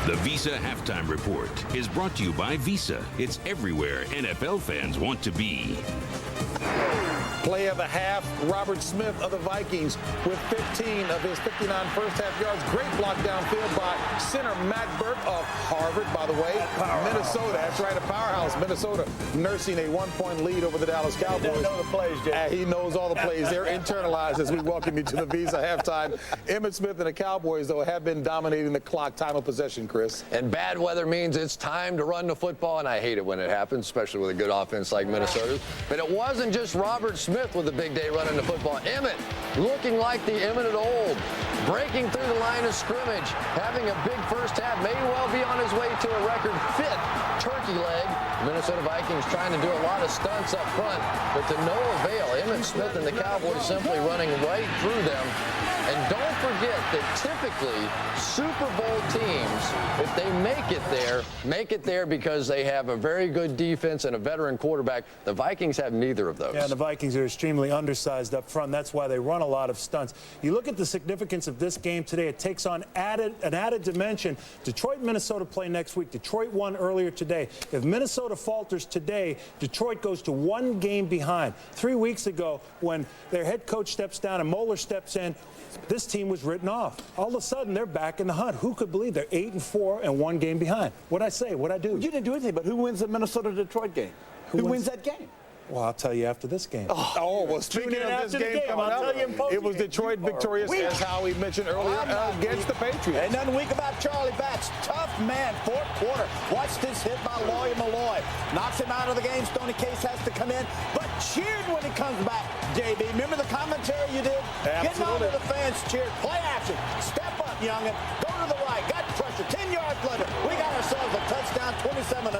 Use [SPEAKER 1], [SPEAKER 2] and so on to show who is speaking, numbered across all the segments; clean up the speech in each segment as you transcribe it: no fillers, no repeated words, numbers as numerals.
[SPEAKER 1] The Visa Halftime Report is brought to you by Visa. It's everywhere NFL fans want to be.
[SPEAKER 2] Play of the half, Robert Smith of the Vikings with 15 of his 59 first half yards. Great block downfield by center Matt Burke of Harvard, by the way. Minnesota, that's right, a powerhouse. Minnesota nursing a 1-point lead over the Dallas Cowboys.
[SPEAKER 3] He knows all the plays, Jay.
[SPEAKER 2] He knows all the plays. They're internalized as we welcome you to the Visa Halftime. Emmitt Smith and the Cowboys, though, have been dominating the clock, time of possession, Chris.
[SPEAKER 4] And bad weather means it's time to run the football, and I hate it when it happens, especially with a good offense like Minnesota's. But it wasn't just Robert Smith with a big day running the football. Emmitt looking like the Emmitt of old, breaking through the line of scrimmage, having a big first half, may well be on his way to a record 5th turkey leg. Minnesota Vikings trying to do a lot of stunts up front, but to no avail. Emmitt Smith and the Cowboys simply running right through them. And don't forget that typically Super Bowl teams, if they make it there because they have a very good defense and a veteran quarterback. The Vikings have neither of those.
[SPEAKER 3] Yeah, the Vikings are extremely undersized up front. That's why they run a lot of stunts. You look at the significance of this game today. It takes on an added dimension. Detroit and Minnesota play next week. Detroit won earlier today. If Minnesota falters today, Detroit goes to 1 game behind. 3 weeks ago, when their head coach steps down and Moeller steps in, this team was written off. All of a sudden, they're back in the hunt. Who could believe they're 8-4 and 1 game behind? What'd I say? What'd I do?
[SPEAKER 5] Well, you didn't do anything, but who wins the Minnesota-Detroit game? Who wins that game?
[SPEAKER 3] Well, I'll tell you after this game.
[SPEAKER 2] Well, speaking of this game coming up, it was Detroit victorious, as Howie mentioned earlier, against the Patriots.
[SPEAKER 5] Ain't nothing weak about Charlie Batch. Tough man, 4th quarter. Watch this hit by Lawyer Malloy. Knocks him out of the game. Stoney Case has to come in, but cheered when he comes back, JB. Remember the commentary you did?
[SPEAKER 2] Absolutely.
[SPEAKER 5] Getting on to the fans, cheered. Play action. Step up, youngin. Go to the right. Got pressure. 10 yards later. We got ourselves a touchdown, 27-9.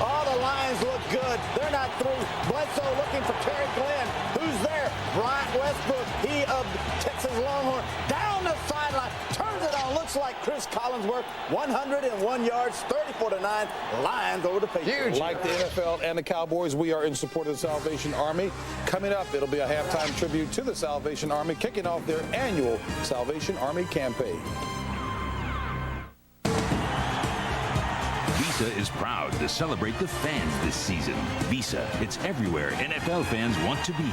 [SPEAKER 5] All the Lions look good. They're not through. Bledsoe looking for Terry Glenn. Who's there? Bryant Westbrook, he of Texas Longhorn. Down the sideline, turns it on. Looks like Cris Collinsworth. 101 yards, 34-9. Lions over the Patriots.
[SPEAKER 2] Like the NFL and the Cowboys, we are in support of the Salvation Army. Coming up, it'll be a halftime tribute to the Salvation Army, kicking off their annual Salvation Army campaign.
[SPEAKER 1] Visa is proud to celebrate the fans this season. Visa, it's everywhere NFL fans want to be.